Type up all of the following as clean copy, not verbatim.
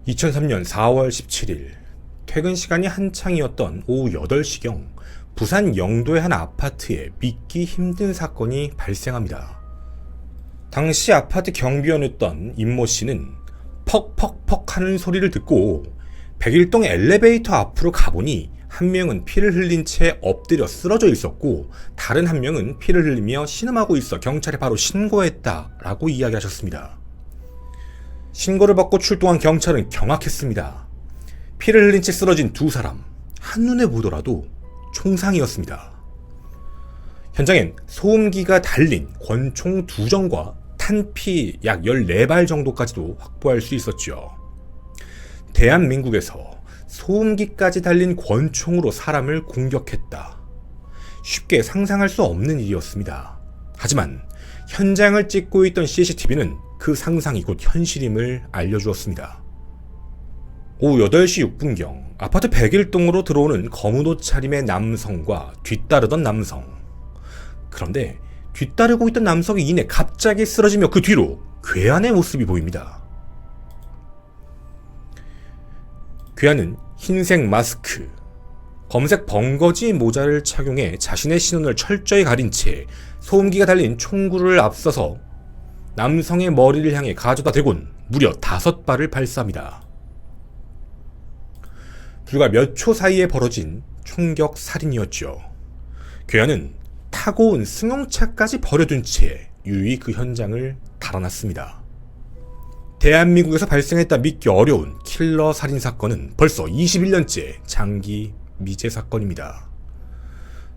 2003년 4월 17일 퇴근 시간이 한창이었던 오후 8시경 부산 영도의 한 아파트에 믿기 힘든 사건이 발생합니다. 당시 아파트 경비원이었던 임모 씨는 퍽퍽퍽 하는 소리를 듣고 101동 엘리베이터 앞으로 가보니 한 명은 피를 흘린 채 엎드려 쓰러져 있었고 다른 한 명은 피를 흘리며 신음하고 있어 경찰에 바로 신고했다라고 이야기하셨습니다. 신고를 받고 출동한 경찰은 경악했습니다. 피를 흘린 채 쓰러진 두 사람, 한눈에 보더라도 총상이었습니다. 현장엔 소음기가 달린 권총 2정과 탄피 약 14발 정도까지도 확보할 수 있었죠. 대한민국에서 소음기까지 달린 권총으로 사람을 공격했다. 쉽게 상상할 수 없는 일이었습니다. 하지만 현장을 찍고 있던 CCTV는 그 상상이 곧 현실임을 알려주었습니다. 오후 8시 6분경 아파트 101동으로 들어오는 검은 옷 차림의 남성과 뒤따르던 남성. 그런데 뒤따르고 있던 남성이 이내 갑자기 쓰러지며 그 뒤로 괴한의 모습이 보입니다. 괴한은 흰색 마스크, 검색 벙거지 모자를 착용해 자신의 신원을 철저히 가린 채 소음기가 달린 총구를 앞서서 남성의 머리를 향해 가져다 대곤 무려 5발을 발사합니다. 불과 몇 초 사이에 벌어진 총격 살인이었죠. 괴한은 타고 온 승용차까지 버려둔 채 유유히 그 현장을 달아났습니다. 대한민국에서 발생했다 믿기 어려운 킬러 살인 사건은 벌써 21년째 장기 미제 사건입니다.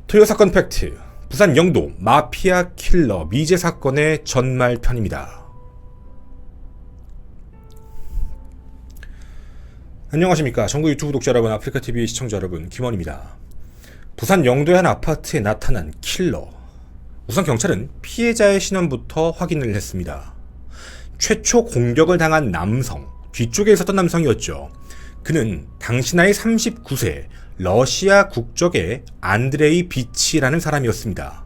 토요 사건 팩트, 부산 영도 마피아 킬러 미제 사건의 전말편입니다. 안녕하십니까. 전국 유튜브 독자 여러분, 아프리카TV 시청자 여러분, 김원입니다. 부산 영도의 한 아파트에 나타난 킬러. 우선 경찰은 피해자의 신원부터 확인을 했습니다. 최초 공격을 당한 남성, 뒤쪽에 있었던 남성이었죠. 그는 당시 나이 39세, 러시아 국적의 안드레이 비치라는 사람이었습니다.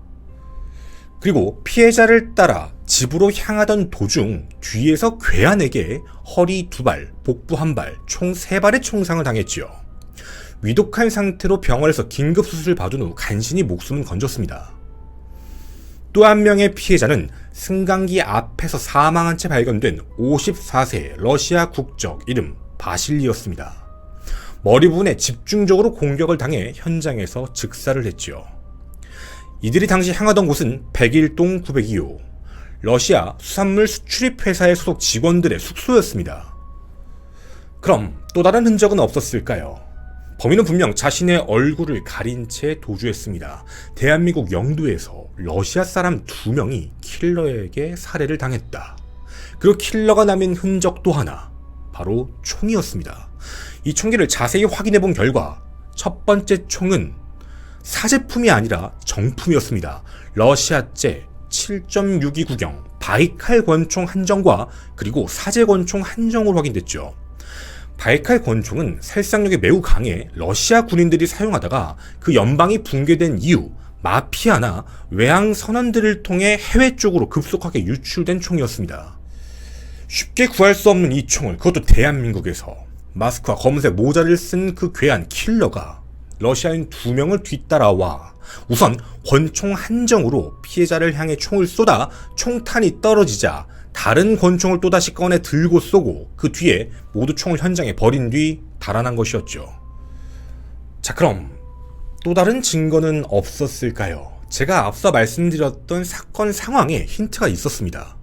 그리고 피해자를 따라 집으로 향하던 도중 뒤에서 괴한에게 허리 2발, 복부 1발, 총 3발의 총상을 당했지요. 위독한 상태로 병원에서 긴급수술을 받은 후 간신히 목숨은 건졌습니다. 또 한 명의 피해자는 승강기 앞에서 사망한 채 발견된 54세 러시아 국적 이름 바실리였습니다. 머리 부분에 집중적으로 공격을 당해 현장에서 즉사를 했지요. 이들이 당시 향하던 곳은 101동 902호 러시아 수산물 수출입 회사의 소속 직원들의 숙소였습니다. 그럼 또 다른 흔적은 없었을까요? 범인은 분명 자신의 얼굴을 가린 채 도주했습니다. 대한민국 영도에서 러시아 사람 2명이 킬러에게 살해를 당했다. 그리고 킬러가 남긴 흔적 또 하나, 바로 총이었습니다. 이 총기를 자세히 확인해본 결과 첫 번째 총은 사제품이 아니라 정품이었습니다. 러시아제 7.62구경 바이칼 권총 한정과 그리고 사제 권총 한정으로 확인됐죠. 바이칼 권총은 살상력이 매우 강해 러시아 군인들이 사용하다가 그 연방이 붕괴된 이후 마피아나 외항 선원들을 통해 해외 쪽으로 급속하게 유출된 총이었습니다. 쉽게 구할 수 없는 이 총을, 그것도 대한민국에서, 마스크와 검은색 모자를 쓴 그 괴한 킬러가 러시아인 2명을 뒤따라와 우선 권총 한정으로 피해자를 향해 총을 쏘다 총탄이 떨어지자 다른 권총을 또다시 꺼내 들고 쏘고 그 뒤에 모두 총을 현장에 버린 뒤 달아난 것이었죠. 자, 그럼 또 다른 증거는 없었을까요? 제가 앞서 말씀드렸던 사건 상황에 힌트가 있었습니다.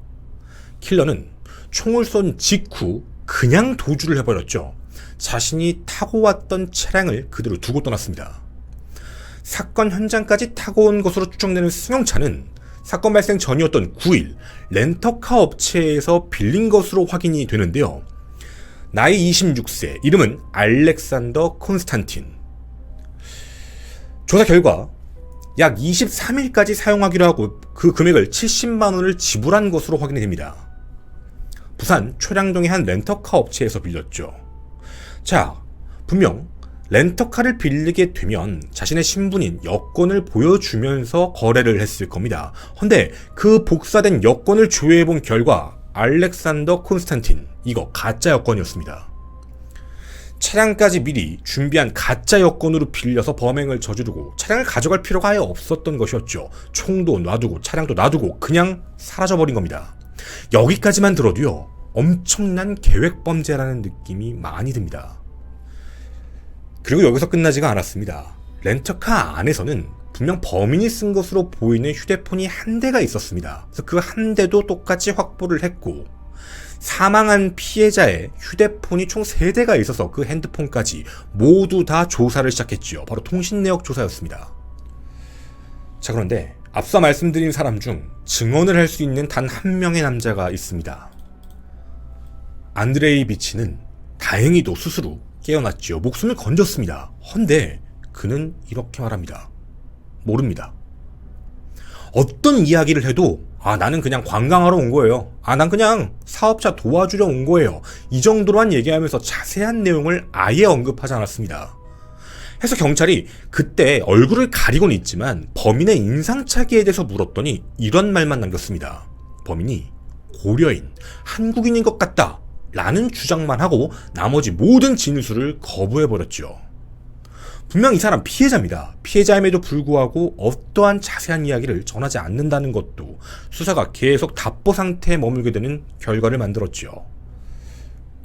킬러는 총을 쏜 직후 그냥 도주를 해버렸죠. 자신이 타고 왔던 차량을 그대로 두고 떠났습니다. 사건 현장까지 타고 온 것으로 추정되는 승용차는 사건 발생 전이었던 9일 렌터카 업체에서 빌린 것으로 확인이 되는데요. 나이 26세, 이름은 알렉산더 콘스탄틴. 조사 결과 약 23일까지 사용하기로 하고 그 금액을 70만 원을 지불한 것으로 확인이 됩니다. 부산 초량동의 한 렌터카 업체에서 빌렸죠. 자, 분명 렌터카를 빌리게 되면 자신의 신분인 여권을 보여주면서 거래를 했을 겁니다. 헌데 그 복사된 여권을 조회해본 결과 알렉산더 콘스탄틴, 이거 가짜 여권이었습니다. 차량까지 미리 준비한 가짜 여권으로 빌려서 범행을 저지르고 차량을 가져갈 필요가 아예 없었던 것이었죠. 총도 놔두고 차량도 놔두고 그냥 사라져버린 겁니다. 여기까지만 들어도요, 엄청난 계획범죄라는 느낌이 많이 듭니다. 그리고 여기서 끝나지가 않았습니다. 렌터카 안에서는 분명 범인이 쓴 것으로 보이는 휴대폰이 한 대가 있었습니다. 그래서 그 한 대도 똑같이 확보를 했고, 사망한 피해자의 휴대폰이 총 3대가 있어서 그 핸드폰까지 모두 다 조사를 시작했죠. 바로 통신내역 조사였습니다. 자, 그런데 앞서 말씀드린 사람 중 증언을 할 수 있는 단 한 명의 남자가 있습니다. 안드레이비치는 다행히도 스스로 깨어났죠. 목숨을 건졌습니다. 헌데 그는 이렇게 말합니다. 모릅니다. 어떤 이야기를 해도 나는 그냥 관광하러 온 거예요. 난 그냥 사업자 도와주려 온 거예요. 이 정도로만 얘기하면서 자세한 내용을 아예 언급하지 않았습니다. 해서 경찰이 그때 얼굴을 가리고는 있지만 범인의 인상착의에 대해서 물었더니 이런 말만 남겼습니다. 범인이 고려인, 한국인인 것 같다 라는 주장만 하고 나머지 모든 진술을 거부해버렸죠. 분명 이 사람 피해자입니다. 피해자임에도 불구하고 어떠한 자세한 이야기를 전하지 않는다는 것도 수사가 계속 답보 상태에 머물게 되는 결과를 만들었죠.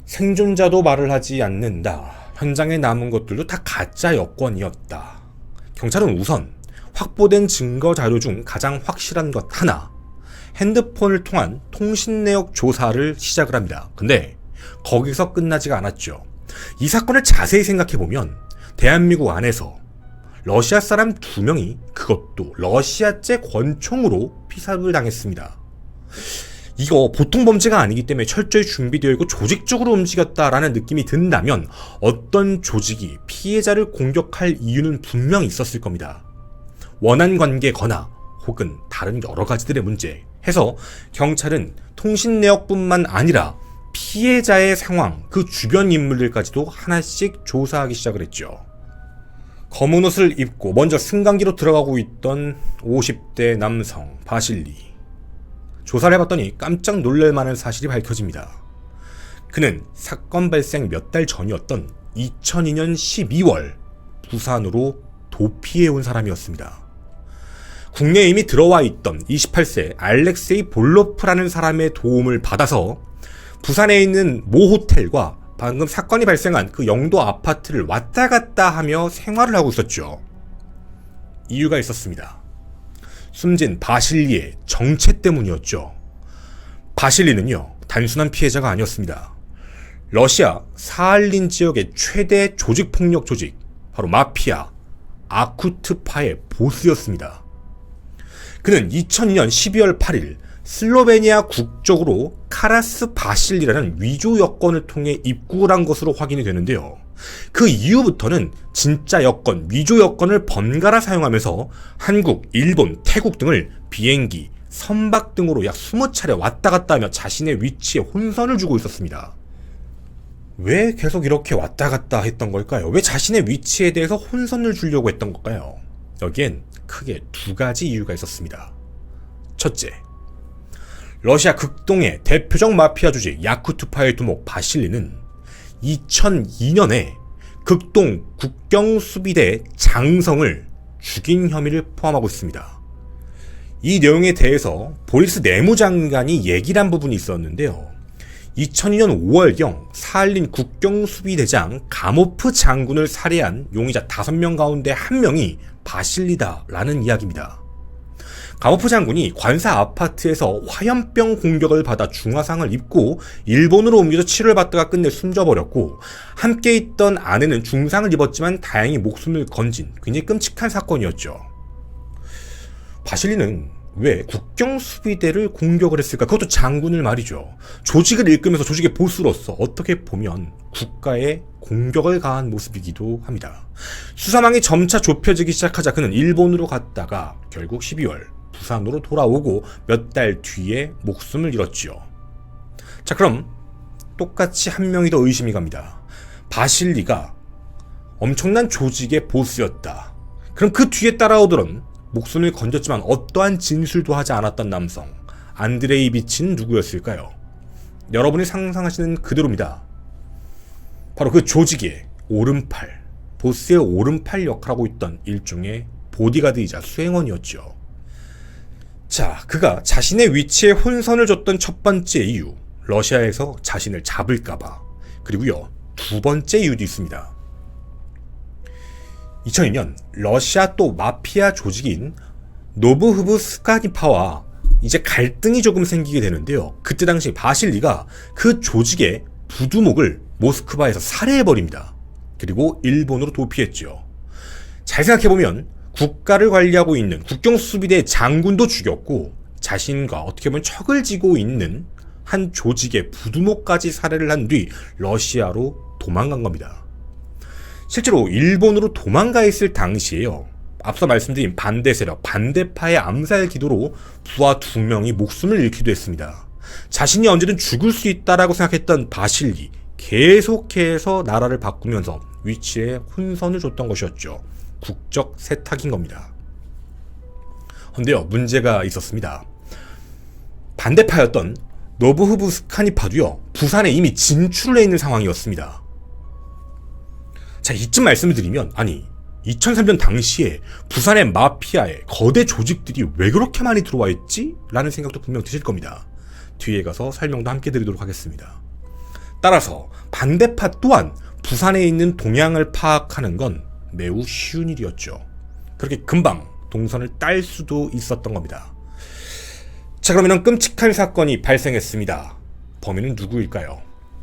생존자도 말을 하지 않는다. 현장에 남은 것들도 다 가짜 여권이었다. 경찰은 우선 확보된 증거 자료 중 가장 확실한 것 하나, 핸드폰을 통한 통신 내역 조사를 시작을 합니다. 근데 거기서 끝나지가 않았죠. 이 사건을 자세히 생각해보면 대한민국 안에서 러시아 사람 2명이 그것도 러시아제 권총으로 피살을 당했습니다. 이거 보통 범죄가 아니기 때문에 철저히 준비되어 있고 조직적으로 움직였다라는 느낌이 든다면 어떤 조직이 피해자를 공격할 이유는 분명히 있었을 겁니다. 원한 관계거나 혹은 다른 여러 가지들의 문제 해서 경찰은 통신 내역뿐만 아니라 피해자의 상황, 그 주변 인물들까지도 하나씩 조사하기 시작을 했죠. 검은 옷을 입고 먼저 승강기로 들어가고 있던 50대 남성 바실리. 조사를 해봤더니 깜짝 놀랄만한 사실이 밝혀집니다. 그는 사건 발생 몇 달 전이었던 2002년 12월 부산으로 도피해온 사람이었습니다. 국내에 이미 들어와 있던 28세 알렉세이 볼로프라는 사람의 도움을 받아서 부산에 있는 모 호텔과 방금 사건이 발생한 그 영도 아파트를 왔다 갔다 하며 생활을 하고 있었죠. 이유가 있었습니다. 숨진 바실리의 정체 때문이었죠. 바실리는요, 단순한 피해자가 아니었습니다. 러시아 사할린 지역의 최대 조직폭력 조직, 바로 마피아 아쿠트파의 보스였습니다. 그는 2002년 12월 8일 슬로베니아 국적으로 카라스 바실리라는 위조 여권을 통해 입국을 한 것으로 확인이 되는데요. 그 이후부터는 진짜 여권, 위조 여권을 번갈아 사용하면서 한국, 일본, 태국 등을 비행기, 선박 등으로 약 20차례 왔다 갔다 하며 자신의 위치에 혼선을 주고 있었습니다. 왜 계속 이렇게 왔다 갔다 했던 걸까요? 왜 자신의 위치에 대해서 혼선을 주려고 했던 걸까요? 여기엔 크게 2가지 이유가 있었습니다. 첫째, 러시아 극동의 대표적 마피아 조직 야쿠트파의 두목 바실리는 2002년에 극동 국경수비대 장성을 죽인 혐의를 포함하고 있습니다. 이 내용에 대해서 보리스 내무장관이 얘기를 한 부분이 있었는데요. 2002년 5월경 사할린 국경수비대장 가모프 장군을 살해한 용의자 5명 가운데 1명이 바실리다라는 이야기입니다. 가모프 장군이 관사 아파트에서 화염병 공격을 받아 중화상을 입고 일본으로 옮겨져 치료를 받다가 끝내 숨져버렸고, 함께 있던 아내는 중상을 입었지만 다행히 목숨을 건진 굉장히 끔찍한 사건이었죠. 바실리는 왜 국경수비대를 공격을 했을까? 그것도 장군을 말이죠. 조직을 이끌면서 조직의 보스로서 어떻게 보면 국가에 공격을 가한 모습이기도 합니다. 수사망이 점차 좁혀지기 시작하자 그는 일본으로 갔다가 결국 12월 부산으로 돌아오고 몇 달 뒤에 목숨을 잃었지요. 자, 그럼 똑같이 1명이 더 의심이 갑니다. 바실리가 엄청난 조직의 보스였다. 그럼 그 뒤에 따라오던 목숨을 건졌지만 어떠한 진술도 하지 않았던 남성 안드레이비치는 누구였을까요? 여러분이 상상하시는 그대로입니다. 바로 그 조직의 오른팔, 보스의 오른팔 역할하고 있던 일종의 보디가드이자 수행원이었죠. 자, 그가 자신의 위치에 혼선을 줬던 첫 번째 이유, 러시아에서 자신을 잡을까봐. 그리고요, 두 번째 이유도 있습니다. 2002년 러시아 또 마피아 조직인 노브흐브스카니파와 이제 갈등이 조금 생기게 되는데요. 그때 당시 바실리가 그 조직의 부두목을 모스크바에서 살해해버립니다. 그리고 일본으로 도피했죠. 잘 생각해보면 국가를 관리하고 있는 국경수비대 장군도 죽였고 자신과 어떻게 보면 척을 지고 있는 한 조직의 부두목까지 살해를 한 뒤 러시아로 도망간 겁니다. 실제로 일본으로 도망가 있을 당시에요. 앞서 말씀드린 반대 세력, 반대파의 암살 기도로 부하 2명이 목숨을 잃기도 했습니다. 자신이 언제든 죽을 수 있다라고 생각했던 바실리, 계속해서 나라를 바꾸면서 위치에 혼선을 줬던 것이었죠. 국적 세탁인 겁니다. 그런데요, 문제가 있었습니다. 반대파였던 노브흐브스카니파도요, 부산에 이미 진출해 있는 상황이었습니다. 자, 이쯤 말씀을 드리면, 아니 2003년 당시에 부산의 마피아에 거대 조직들이 왜 그렇게 많이 들어와 있지? 라는 생각도 분명 드실 겁니다. 뒤에 가서 설명도 함께 드리도록 하겠습니다. 따라서 반대파 또한 부산에 있는 동향을 파악하는 건 매우 쉬운 일이었죠. 그렇게 금방 동선을 딸 수도 있었던 겁니다. 자, 그러면 끔찍한 사건이 발생했습니다. 범인은 누구일까요?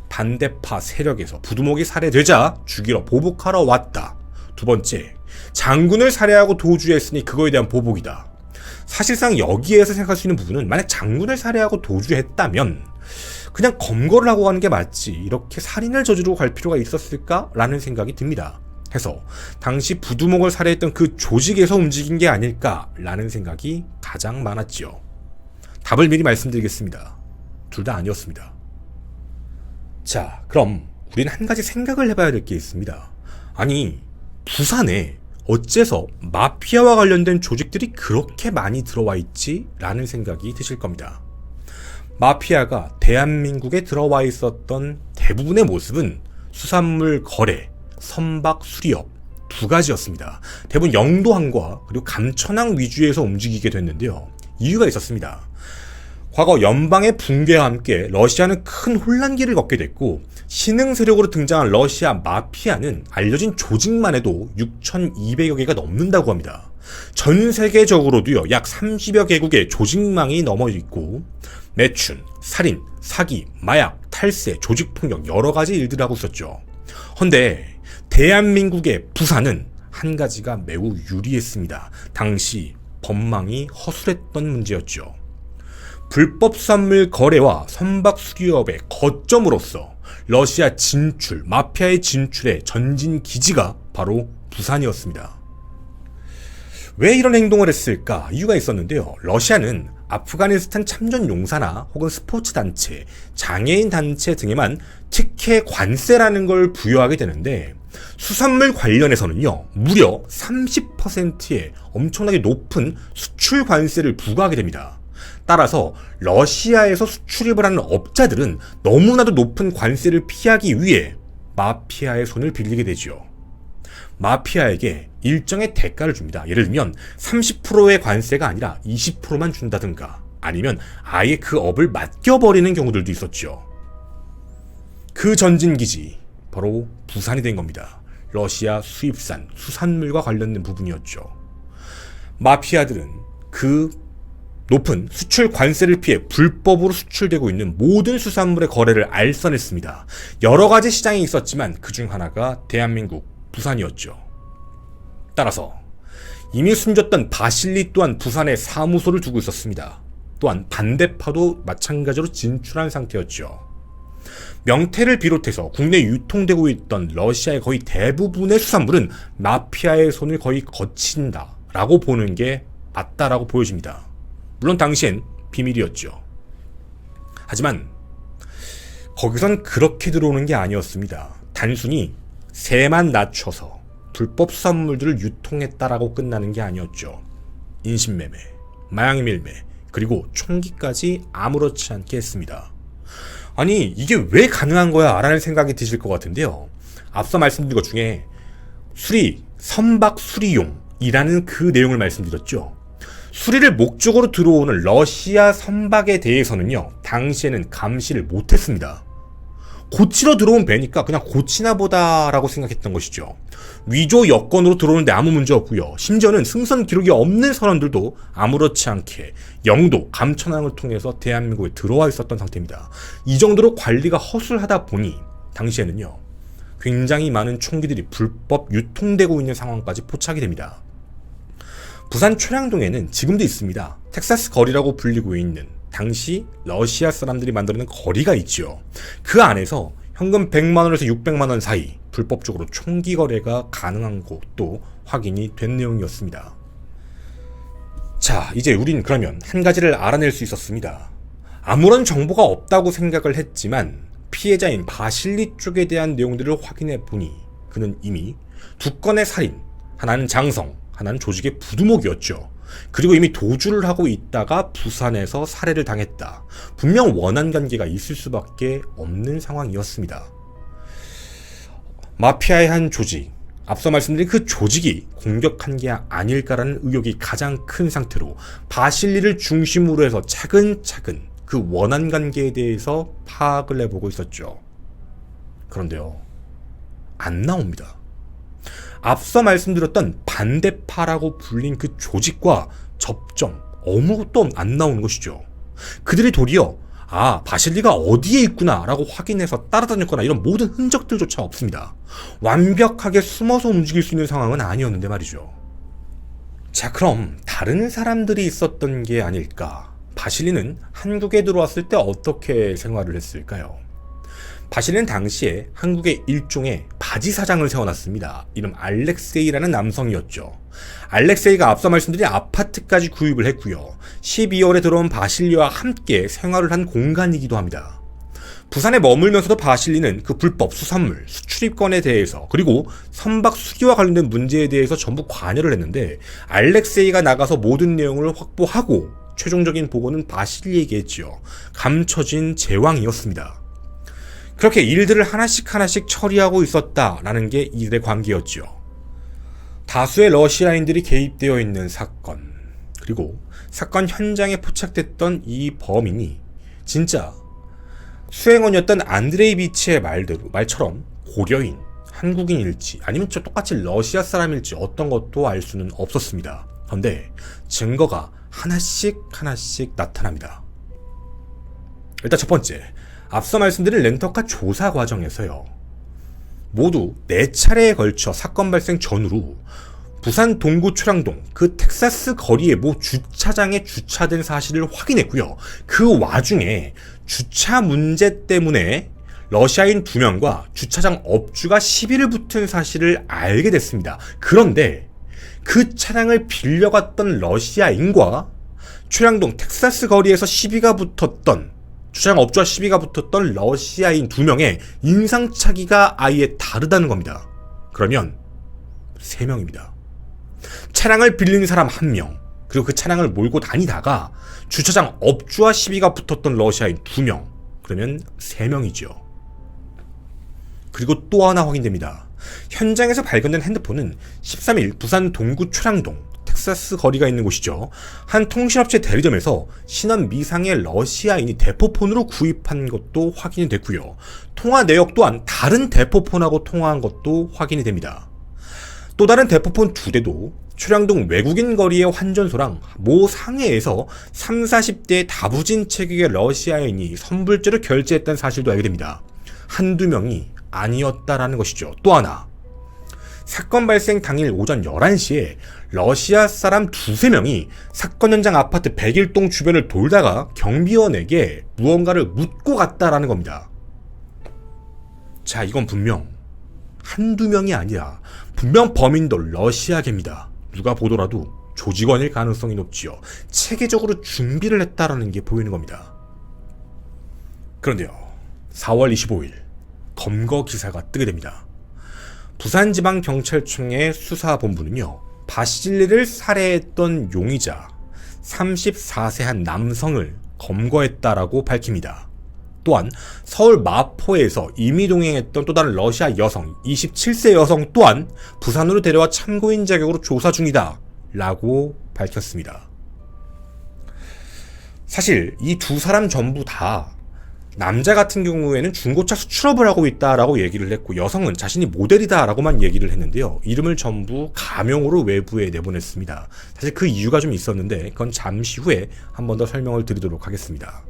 반대파 세력에서 부두목이 살해되자 죽이러 보복하러 왔다. 두 번째, 장군을 살해하고 도주했으니 그거에 대한 보복이다. 사실상 여기에서 생각할 수 있는 부분은 만약 장군을 살해하고 도주했다면 그냥 검거를 하고 가는 게 맞지 이렇게 살인을 저지르고 갈 필요가 있었을까라는 생각이 듭니다. 해서 당시 부두목을 살해했던 그 조직에서 움직인 게 아닐까라는 생각이 가장 많았지요. 답을 미리 말씀드리겠습니다. 둘 다 아니었습니다. 자, 그럼 우리는 한 가지 생각을 해봐야 될 게 있습니다. 아니, 부산에 어째서 마피아와 관련된 조직들이 그렇게 많이 들어와 있지? 라는 생각이 드실 겁니다. 마피아가 대한민국에 들어와 있었던 대부분의 모습은 수산물 거래, 선박 수리업 두 가지였습니다. 대부분 영도항과 그리고 감천항 위주에서 움직이게 됐는데요. 이유가 있었습니다. 과거 연방의 붕괴와 함께 러시아는 큰 혼란기를 겪게 됐고 신흥 세력으로 등장한 러시아 마피아는 알려진 조직만 해도 6,200여 개가 넘는다고 합니다. 전 세계적으로도요, 약 30여 개국의 조직망이 넘어 있고 매춘, 살인, 사기, 마약, 탈세, 조직폭력 여러 가지 일들을 하고 있었죠. 헌데 대한민국의 부산은 한 가지가 매우 유리했습니다. 당시 법망이 허술했던 문제였죠. 불법 수산물 거래와 선박 수리업의 거점으로서 러시아 진출, 마피아의 진출의 전진 기지가 바로 부산이었습니다. 왜 이런 행동을 했을까? 이유가 있었는데요. 러시아는 아프가니스탄 참전용사나 혹은 스포츠 단체, 장애인 단체 등에만 특혜 관세라는 걸 부여하게 되는데 수산물 관련해서는요, 무려 30%의 엄청나게 높은 수출 관세를 부과하게 됩니다. 따라서 러시아에서 수출입을 하는 업자들은 너무나도 높은 관세를 피하기 위해 마피아의 손을 빌리게 되죠. 마피아에게 일정의 대가를 줍니다. 예를 들면 30%의 관세가 아니라 20%만 준다든가 아니면 아예 그 업을 맡겨버리는 경우들도 있었죠. 그 전진기지 바로 부산이 된 겁니다. 러시아 수입산 수산물과 관련된 부분이었죠. 마피아들은 그 높은 수출 관세를 피해 불법으로 수출되고 있는 모든 수산물의 거래를 알선했습니다. 여러 가지 시장이 있었지만 그중 하나가 대한민국 부산이었죠. 따라서 이미 숨졌던 바실리 또한 부산에 사무소를 두고 있었습니다. 또한 반대파도 마찬가지로 진출한 상태였죠. 명태를 비롯해서 국내에 유통되고 있던 러시아의 거의 대부분의 수산물은 마피아의 손을 거의 거친다라고 보는 게 맞다라고 보여집니다. 물론 당시엔 비밀이었죠. 하지만 거기선 그렇게 들어오는 게 아니었습니다. 단순히 세만 낮춰서 불법 수산물들을 유통했다라고 끝나는 게 아니었죠. 인신매매, 마약밀매, 그리고 총기까지 아무렇지 않게 했습니다. 아니, 이게 왜 가능한 거야? 라는 생각이 드실 것 같은데요. 앞서 말씀드린 것 중에 선박 수리용이라는 그 내용을 말씀드렸죠. 수리를 목적으로 들어오는 러시아 선박에 대해서는요, 당시에는 감시를 못했습니다. 고치러 들어온 배니까 그냥 고치나 보다라고 생각했던 것이죠. 위조 여건으로 들어오는데 아무 문제 없고요. 심지어는 승선 기록이 없는 선원들도 아무렇지 않게 영도, 감천항을 통해서 대한민국에 들어와 있었던 상태입니다. 이 정도로 관리가 허술하다 보니 당시에는요, 굉장히 많은 총기들이 불법 유통되고 있는 상황까지 포착이 됩니다. 부산 초량동에는 지금도 있습니다. 텍사스 거리라고 불리고 있는 당시 러시아 사람들이 만들어낸 거리가 있죠. 그 안에서 현금 100만원에서 600만원 사이 불법적으로 총기 거래가 가능한 곳도 확인이 된 내용이었습니다. 자, 이제 우린 그러면 한 가지를 알아낼 수 있었습니다. 아무런 정보가 없다고 생각을 했지만 피해자인 바실리 쪽에 대한 내용들을 확인해 보니 그는 이미 2건의 살인, 하나는 장성, 하나는 조직의 부두목이었죠. 그리고 이미 도주를 하고 있다가 부산에서 살해를 당했다. 분명 원한 관계가 있을 수밖에 없는 상황이었습니다. 마피아의 한 조직, 앞서 말씀드린 그 조직이 공격한 게 아닐까라는 의혹이 가장 큰 상태로 바실리를 중심으로 해서 차근차근 그 원한 관계에 대해서 파악을 해보고 있었죠. 그런데요, 안 나옵니다. 앞서 말씀드렸던 반대파라고 불린 그 조직과 접점, 아무것도 안 나오는 것이죠. 그들이 도리어 바실리가 어디에 있구나 라고 확인해서 따라다녔거나 이런 모든 흔적들조차 없습니다. 완벽하게 숨어서 움직일 수 있는 상황은 아니었는데 말이죠. 자, 그럼 다른 사람들이 있었던 게 아닐까? 바실리는 한국에 들어왔을 때 어떻게 생활을 했을까요? 바실리는 당시에 한국에 일종의 바지 사장을 세워놨습니다. 이름 알렉세이라는 남성이었죠. 알렉세이가 앞서 말씀드린 아파트까지 구입을 했고요. 12월에 들어온 바실리와 함께 생활을 한 공간이기도 합니다. 부산에 머물면서도 바실리는 그 불법 수산물, 수출입건에 대해서 그리고 선박 수기와 관련된 문제에 대해서 전부 관여를 했는데 알렉세이가 나가서 모든 내용을 확보하고 최종적인 보고는 바실리에게 했지요. 감춰진 제왕이었습니다. 그렇게 일들을 하나씩 처리하고 있었다라는 게 이들의 관계였죠. 다수의 러시아인들이 개입되어 있는 사건, 그리고 사건 현장에 포착됐던 이 범인이 진짜 수행원이었던 안드레이비치의 말처럼 고려인, 한국인일지 아니면 똑같이 러시아 사람일지 어떤 것도 알 수는 없었습니다. 그런데 증거가 하나씩 나타납니다. 일단 첫 번째, 앞서 말씀드린 렌터카 조사 과정에서요, 모두 4차례에 걸쳐 사건 발생 전후로 부산 동구 초량동 그 텍사스 거리의 모 주차장에 주차된 사실을 확인했고요. 그 와중에 주차 문제 때문에 러시아인 2명과 주차장 업주가 시비를 붙은 사실을 알게 됐습니다. 그런데 그 차량을 빌려갔던 러시아인과 초량동 텍사스 거리에서 시비가 붙었던, 주차장 업주와 시비가 붙었던 러시아인 2명의 인상착의가 아예 다르다는 겁니다. 그러면 3명입니다. 차량을 빌린 사람 1명, 그리고 그 차량을 몰고 다니다가 주차장 업주와 시비가 붙었던 러시아인 2명, 그러면 3명이죠. 그리고 또 하나 확인됩니다. 현장에서 발견된 핸드폰은 13일 부산 동구 초량동 텍사스 거리가 있는 곳이죠. 한 통신업체 대리점에서 신원 미상의 러시아인이 대포폰으로 구입한 것도 확인이 됐고요. 통화 내역 또한 다른 대포폰하고 통화한 것도 확인이 됩니다. 또 다른 대포폰 2대도 초량동 외국인 거리의 환전소랑 모 상해에서 30-40대의 다부진 체격의 러시아인이 선불제로 결제했다는 사실도 알게 됩니다. 한두 명이 아니었다라는 것이죠. 또 하나, 사건 발생 당일 오전 11시에 러시아 사람 2-3명이 사건 현장 아파트 101동 주변을 돌다가 경비원에게 무언가를 묻고 갔다라는 겁니다. 자, 이건 분명 한두 명이 아니라 분명 범인도 러시아계입니다. 누가 보더라도 조직원일 가능성이 높지요. 체계적으로 준비를 했다라는 게 보이는 겁니다. 그런데요, 4월 25일 검거 기사가 뜨게 됩니다. 부산지방경찰청의 수사본부는요, 바실리를 살해했던 용의자 34세 한 남성을 검거했다라고 밝힙니다. 또한 서울 마포에서 이미 동행했던 또 다른 러시아 여성 27세 여성 또한 부산으로 데려와 참고인 자격으로 조사 중이다 라고 밝혔습니다. 사실 이 두 사람 전부 다 남자 같은 경우에는 중고차 수출업을 하고 있다라고 얘기를 했고 여성은 자신이 모델이다라고만 얘기를 했는데요. 이름을 전부 가명으로 외부에 내보냈습니다. 사실 그 이유가 좀 있었는데 그건 잠시 후에 한 번 더 설명을 드리도록 하겠습니다.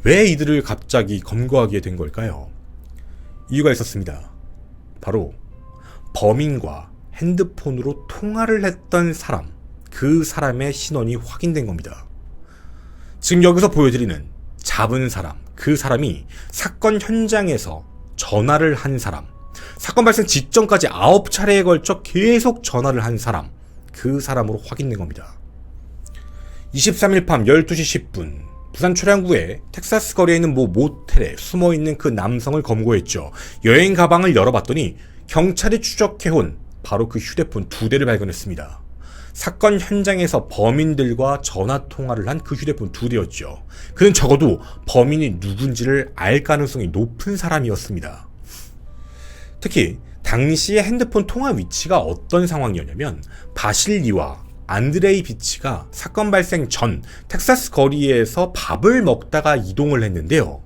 왜 이들을 갑자기 검거하게 된 걸까요? 이유가 있었습니다. 바로 범인과 핸드폰으로 통화를 했던 사람, 그 사람의 신원이 확인된 겁니다. 지금 여기서 보여드리는 잡은 사람, 그 사람이 사건 현장에서 전화를 한 사람, 사건 발생 직전까지 9차례에 걸쳐 계속 전화를 한 사람, 그 사람으로 확인된 겁니다. 23일 밤 12시 10분 부산 초량구의 텍사스 거리에 있는 모 모텔에 숨어있는 그 남성을 검거했죠. 여행 가방을 열어봤더니 경찰이 추적해온 바로 그 휴대폰 2대를 발견했습니다. 사건 현장에서 범인들과 전화통화를 한 그 휴대폰 2대였죠. 그는 적어도 범인이 누군지를 알 가능성이 높은 사람이었습니다. 특히 당시의 핸드폰 통화 위치가 어떤 상황이었냐면 바실리와 안드레이 비치가 사건 발생 전 텍사스 거리에서 밥을 먹다가 이동을 했는데요.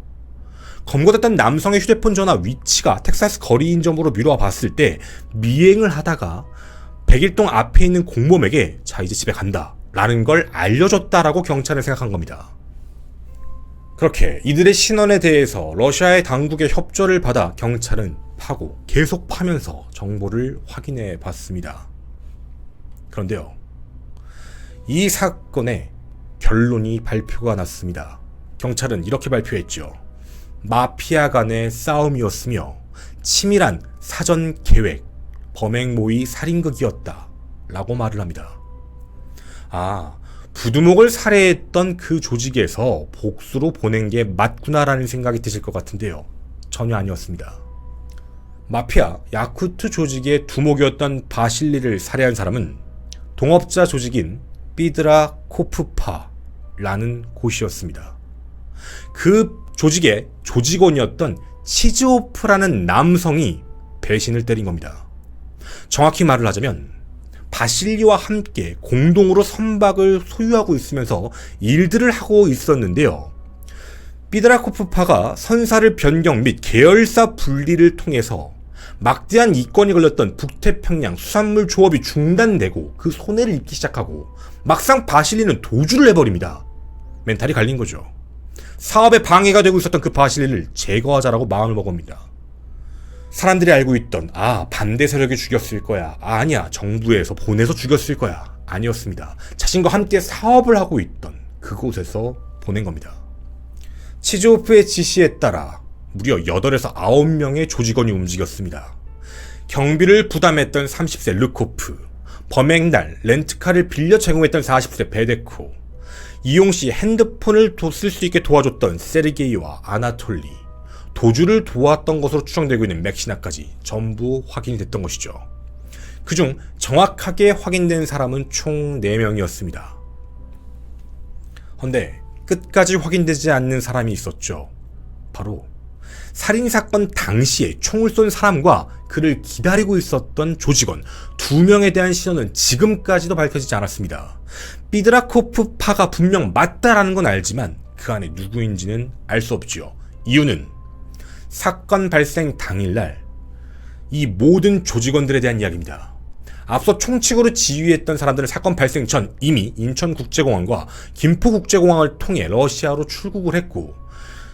검거됐던 남성의 휴대폰 전화 위치가 텍사스 거리인 점으로 미루어 봤을 때 미행을 하다가 백일동 앞에 있는 공범에게 자 이제 집에 간다 라는 걸 알려줬다라고 경찰은 생각한 겁니다. 그렇게 이들의 신원에 대해서 러시아의 당국의 협조를 받아 경찰은 파고 계속 파면서 정보를 확인해 봤습니다. 그런데요, 이 사건의 결론이 발표가 났습니다. 경찰은 이렇게 발표했죠. 마피아 간의 싸움이었으며 치밀한 사전 계획, 범행 모의 살인극이었다 라고 말을 합니다. 부두목을 살해했던 그 조직에서 복수로 보낸 게 맞구나라는 생각이 드실 것 같은데요. 전혀 아니었습니다. 마피아 야쿠트 조직의 두목이었던 바실리를 살해한 사람은 동업자 조직인 삐드라 코프파라는 곳이었습니다. 그 조직의 조직원이었던 치즈오프라는 남성이 배신을 때린 겁니다. 정확히 말을 하자면 바실리와 함께 공동으로 선박을 소유하고 있으면서 일들을 하고 있었는데요. 삐드라코프파가 선사를 변경 및 계열사 분리를 통해서 막대한 이권이 걸렸던 북태평양 수산물 조업이 중단되고 그 손해를 입기 시작하고 막상 바실리는 도주를 해버립니다. 멘탈이 갈린 거죠. 사업에 방해가 되고 있었던 그 바실리를 제거하자라고 마음을 먹습니다. 사람들이 알고 있던 반대 세력이 죽였을 거야, 아니야 정부에서 보내서 죽였을 거야, 아니었습니다. 자신과 함께 사업을 하고 있던 그곳에서 보낸 겁니다. 치즈오프의 지시에 따라 무려 8에서 9명의 조직원이 움직였습니다. 경비를 부담했던 30세 르코프, 범행날 렌트카를 빌려 제공했던 40세 베데코, 이용시 핸드폰을 쓸 수 있게 도와줬던 세르게이와 아나톨리, 도주를 도왔던 것으로 추정되고 있는 맥시나까지 전부 확인이 됐던 것이죠. 그중 정확하게 확인된 사람은 총 4명이었습니다. 헌데 끝까지 확인되지 않는 사람이 있었죠. 바로 살인사건 당시에 총을 쏜 사람과 그를 기다리고 있었던 조직원 2명에 대한 신원은 지금까지도 밝혀지지 않았습니다. 삐드라코프파가 분명 맞다라는 건 알지만 그 안에 누구인지는 알 수 없지요. 이유는 사건 발생 당일날 이 모든 조직원들에 대한 이야기입니다. 앞서 총칙으로 지휘했던 사람들은 사건 발생 전 이미 인천국제공항과 김포국제공항을 통해 러시아로 출국을 했고,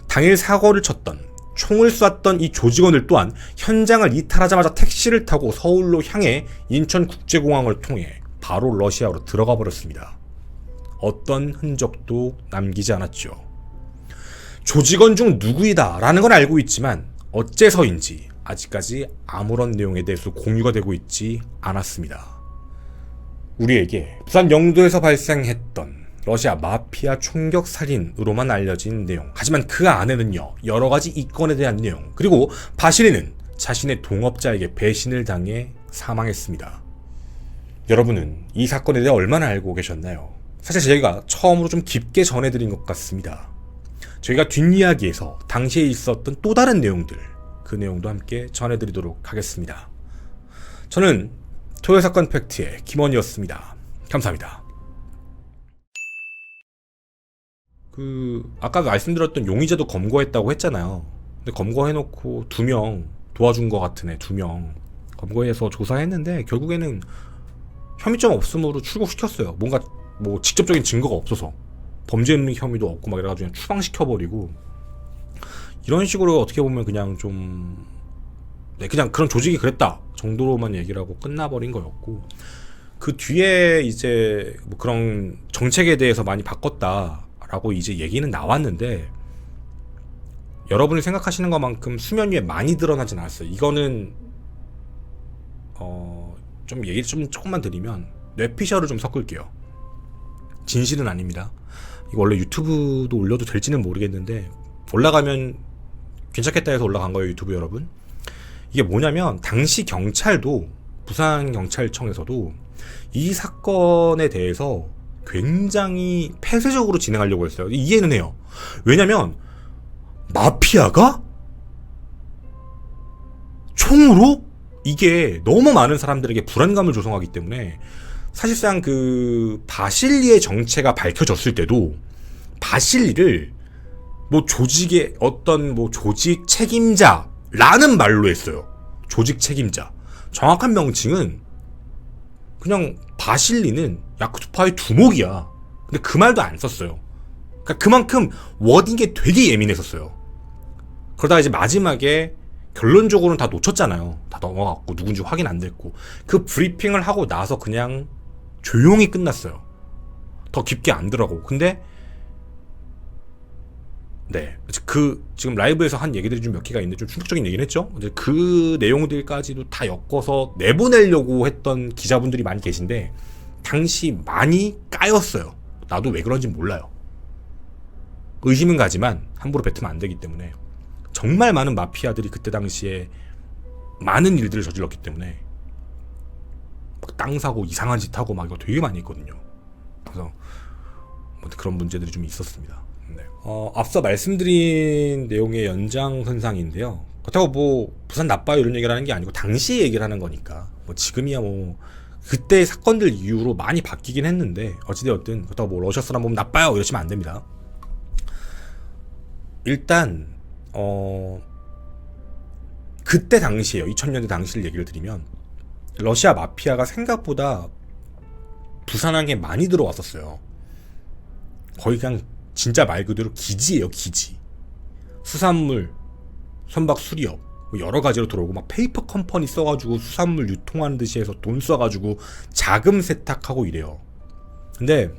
당일 사고를 쳤던, 총을 쐈던 이 조직원들 또한 현장을 이탈하자마자 택시를 타고 서울로 향해 인천국제공항을 통해 바로 러시아로 들어가 버렸습니다. 어떤 흔적도 남기지 않았죠. 조직원 중 누구이다 라는 건 알고 있지만 어째서인지 아직까지 아무런 내용에 대해서 공유가 되고 있지 않았습니다. 우리에게 부산 영도에서 발생했던 러시아 마피아 총격 살인으로만 알려진 내용, 하지만 그 안에는요 여러 가지 이건에 대한 내용, 그리고 바실리는 자신의 동업자에게 배신을 당해 사망했습니다. 여러분은 이 사건에 대해 얼마나 알고 계셨나요? 사실 저희가 처음으로 좀 깊게 전해드린 것 같습니다. 저희가 뒷이야기에서 당시에 있었던 또 다른 내용들, 그 내용도 함께 전해드리도록 하겠습니다. 저는 토요사건 팩트의 김원이었습니다. 감사합니다. 아까 말씀드렸던 용의자도 검거했다고 했잖아요. 근데 검거해놓고 2명 도와준 것 같은 애 2명 검거해서 조사했는데 결국에는 혐의점 없음으로 출국시켰어요. 뭔가 뭐 직접적인 증거가 없어서 범죄 능력 혐의도 없고 막 이래가지고 그냥 추방시켜버리고, 이런 식으로 어떻게 보면 그냥 좀 그냥 그런 조직이 그랬다 정도로만 얘기를 하고 끝나버린 거였고, 그 뒤에 이제 뭐 그런 정책에 대해서 많이 바꿨다라고 이제 얘기는 나왔는데, 여러분이 생각하시는 것만큼 수면 위에 많이 드러나진 않았어요. 이거는 좀 얘기 좀 조금만 드리면 뇌피셜을 좀 섞을게요. 진실은 아닙니다. 이거 원래 유튜브도 올려도 될지는 모르겠는데 올라가면 괜찮겠다 해서 올라간 거예요, 유튜브 여러분. 이게 뭐냐면 당시 경찰도, 부산경찰청에서도 이 사건에 대해서 굉장히 폐쇄적으로 진행하려고 했어요. 이해는 해요. 왜냐면 마피아가 총으로 이게 너무 많은 사람들에게 불안감을 조성하기 때문에, 사실상 그 바실리의 정체가 밝혀졌을 때도 바실리를 뭐 조직의 어떤 뭐 조직 책임자라는 말로 했어요. 조직 책임자. 정확한 명칭은 그냥 바실리는 야쿠투파의 두목이야. 근데 그 말도 안 썼어요. 그러니까 그만큼 워딩에 되게 예민했었어요. 그러다가 이제 마지막에 결론적으로는 다 놓쳤잖아요. 다 넘어갔고 누군지 확인 안 됐고, 그 브리핑을 하고 나서 그냥 조용히 끝났어요. 더 깊게 안 들어가고. 근데 네, 지금 라이브에서 한 얘기들이 좀 몇 개가 있는데 좀 충격적인 얘기는 했죠. 그 내용들까지도 다 엮어서 내보내려고 했던 기자분들이 많이 계신데 당시 많이 까였어요. 나도 왜 그런지 몰라요. 의심은 가지만 함부로 뱉으면 안 되기 때문에. 정말 많은 마피아들이 그때 당시에 많은 일들을 저질렀기 때문에 막 땅 사고 이상한 짓 하고 막 이거 되게 많이 했거든요. 그래서 그런 문제들이 좀 있었습니다. 네. 앞서 말씀드린 내용의 연장선상인데요. 그렇다고 뭐 부산 나빠요 이런 얘기를 하는 게 아니고 당시 얘기를 하는 거니까, 뭐 지금이야 뭐 그때 사건들 이후로 많이 바뀌긴 했는데 어찌되었든 그렇다고 뭐 러시아 사람 보면 나빠요 이러시면 안 됩니다. 일단 그때 당시에요. 2000년대 당시를 얘기를 드리면 러시아 마피아가 생각보다 부산항에 많이 들어왔었어요. 거의 그냥 진짜 말 그대로 기지예요, 기지. 수산물, 선박 수리업, 뭐 여러 가지로 들어오고 막 페이퍼 컴퍼니 써가지고 수산물 유통하는 듯이 해서 돈 써가지고 자금 세탁하고 이래요. 근데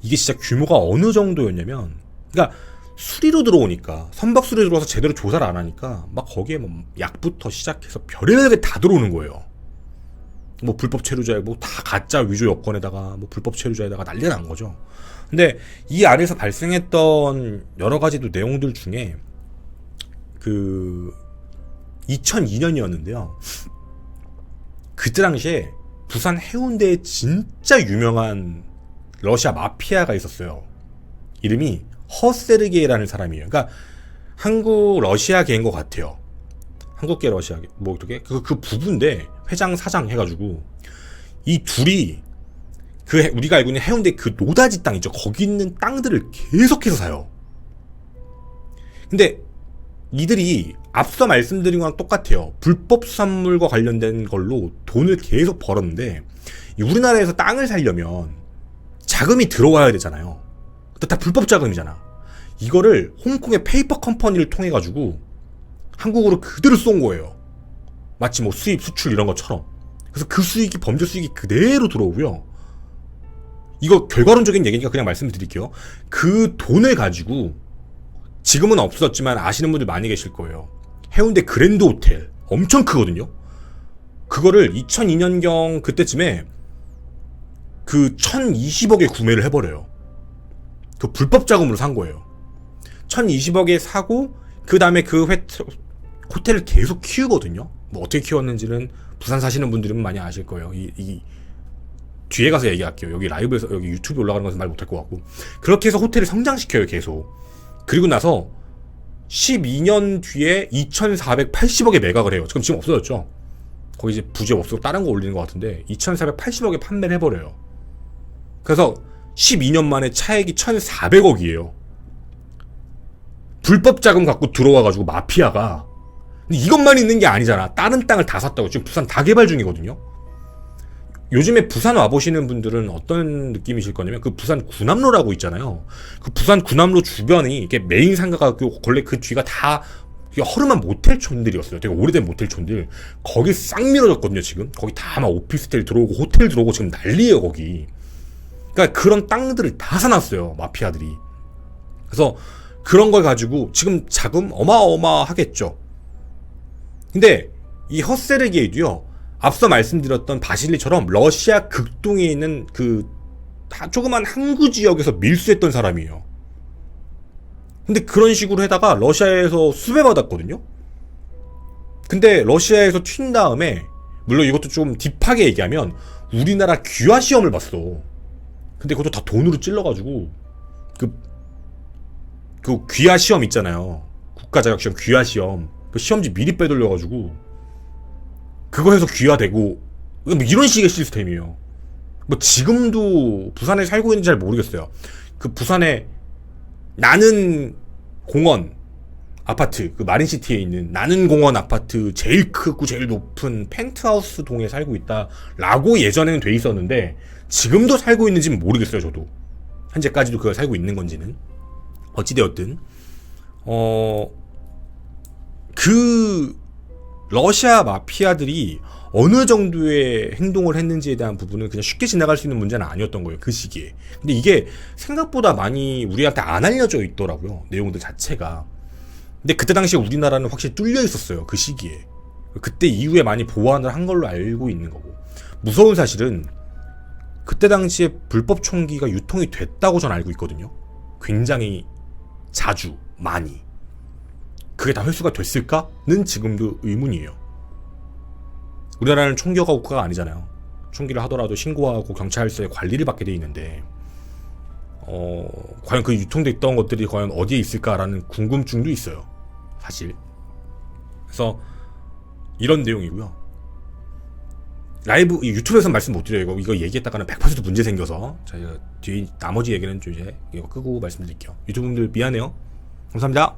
이게 진짜 규모가 어느 정도였냐면, 그러니까 수리로 들어오니까, 선박 수리로 들어와서 제대로 조사를 안 하니까 막 거기에 뭐 약부터 시작해서 별의별 게 다 들어오는 거예요. 뭐 불법 체류자에 뭐 다 가짜 위조 여권에다가 뭐 불법 체류자에다가 난리가 난 거죠. 근데 이 안에서 발생했던 여러 가지도 내용들 중에 2002년이었는데요. 그때 당시에 부산 해운대에 진짜 유명한 러시아 마피아가 있었어요. 이름이 허세르게이라는 사람이에요. 그러니까 한국 러시아계인 것 같아요. 한국계 러시아계 뭐 어떻게 그 부부인데 회장 사장 해가지고 이 둘이 우리가 알고 있는 해운대 그 노다지 땅 있죠. 거기 있는 땅들을 계속해서 사요. 근데 이들이 앞서 말씀드린 거랑 똑같아요. 불법 수산물과 관련된 걸로 돈을 계속 벌었는데, 우리나라에서 땅을 사려면 자금이 들어와야 되잖아요. 근데 다 불법 자금이잖아. 이거를 홍콩의 페이퍼 컴퍼니를 통해 가지고 한국으로 그대로 쏜 거예요. 마치 뭐 수입 수출 이런 것처럼. 그래서 그 수익이 범죄 수익이 그대로 들어오고요. 이거 결과론적인 얘기니까 그냥 말씀을 드릴게요. 그 돈을 가지고 지금은 없어졌지만 아시는 분들 많이 계실 거예요. 해운대 그랜드 호텔 엄청 크거든요. 그거를 2002년경 그때쯤에 그 1020억에 구매를 해버려요. 그 불법 자금으로 산 거예요. 1020억에 사고 그 다음에 그 호텔을 계속 키우거든요. 뭐 어떻게 키웠는지는 부산 사시는 분들은 많이 아실 거예요. 뒤에 가서 얘기할게요. 여기 라이브에서, 여기 유튜브에 올라가는 것은 말 못할 것 같고. 그렇게 해서 호텔을 성장시켜요, 계속. 그리고 나서 12년 뒤에 2,480억에 매각을 해요. 지금 없어졌죠. 거기 이제 부지 없어서 다른 거 올리는 것 같은데 2,480억에 판매를 해버려요. 그래서 12년 만에 차액이 1,400억이에요. 불법 자금 갖고 들어와가지고 마피아가. 근데 이것만 있는 게 아니잖아. 다른 땅을 다 샀다고. 지금 부산 다 개발 중이거든요. 요즘에 부산 와보시는 분들은 어떤 느낌이실 거냐면 그 부산 군함로라고 있잖아요. 그 부산 군함로 주변이 이게 메인 상가가 원래 그 뒤가 다 허름한 모텔촌들이었어요. 되게 오래된 모텔촌들. 거기 싹 밀어졌거든요, 지금. 거기 다 막 오피스텔 들어오고 호텔 들어오고 지금 난리예요, 거기. 그러니까 그런 땅들을 다 사놨어요, 마피아들이. 그래서 그런 걸 가지고 지금 자금 어마어마하겠죠. 근데 이 허세르게이도요. 앞서 말씀드렸던 바실리처럼 러시아 극동에 있는 그 조그만 항구 지역에서 밀수했던 사람이에요. 근데 그런 식으로 해다가 러시아에서 수배받았거든요. 근데 러시아에서 튄 다음에 물론 이것도 좀 딥하게 얘기하면 우리나라 귀화 시험을 봤어. 근데 그것도 다 돈으로 찔러가지고 그 귀화 시험 있잖아요. 국가자격시험 귀화 시험. 그 시험지 미리 빼돌려가지고 그거 해서 귀화되고 뭐 이런 식의 시스템이에요. 뭐 지금도 부산에 살고 있는지 잘 모르겠어요. 그 부산에 나는 공원 아파트, 그 마린시티에 있는 나는 공원 아파트 제일 크고 제일 높은 펜트하우스 동에 살고 있다라고 예전에는 돼 있었는데 지금도 살고 있는지는 모르겠어요. 저도 현재까지도 그걸 살고 있는 건지는. 어찌되었든 그 러시아 마피아들이 어느 정도의 행동을 했는지에 대한 부분은 그냥 쉽게 지나갈 수 있는 문제는 아니었던 거예요, 그 시기에. 근데 이게 생각보다 많이 우리한테 안 알려져 있더라고요, 내용들 자체가. 근데 그때 당시에 우리나라는 확실히 뚫려 있었어요, 그 시기에. 그때 이후에 많이 보완을 한 걸로 알고 있는 거고. 무서운 사실은 그때 당시에 불법 총기가 유통이 됐다고 전 알고 있거든요. 굉장히 자주, 많이. 그게 다 회수가 됐을까는 지금도 의문이에요. 우리나라는 총기허가 국가가 아니잖아요. 총기를 하더라도 신고하고 경찰서에 관리를 받게 돼 있는데 과연 그 유통됐던 것들이 과연 어디에 있을까라는 궁금증도 있어요, 사실. 그래서 이런 내용이고요. 라이브 유튜브에서 말씀 못 드려요. 이거 얘기했다가는 100% 문제 생겨서 저희가 뒤에 나머지 얘기는 좀 이제 이거 끄고 말씀드릴게요. 유튜브 분들 미안해요. 감사합니다.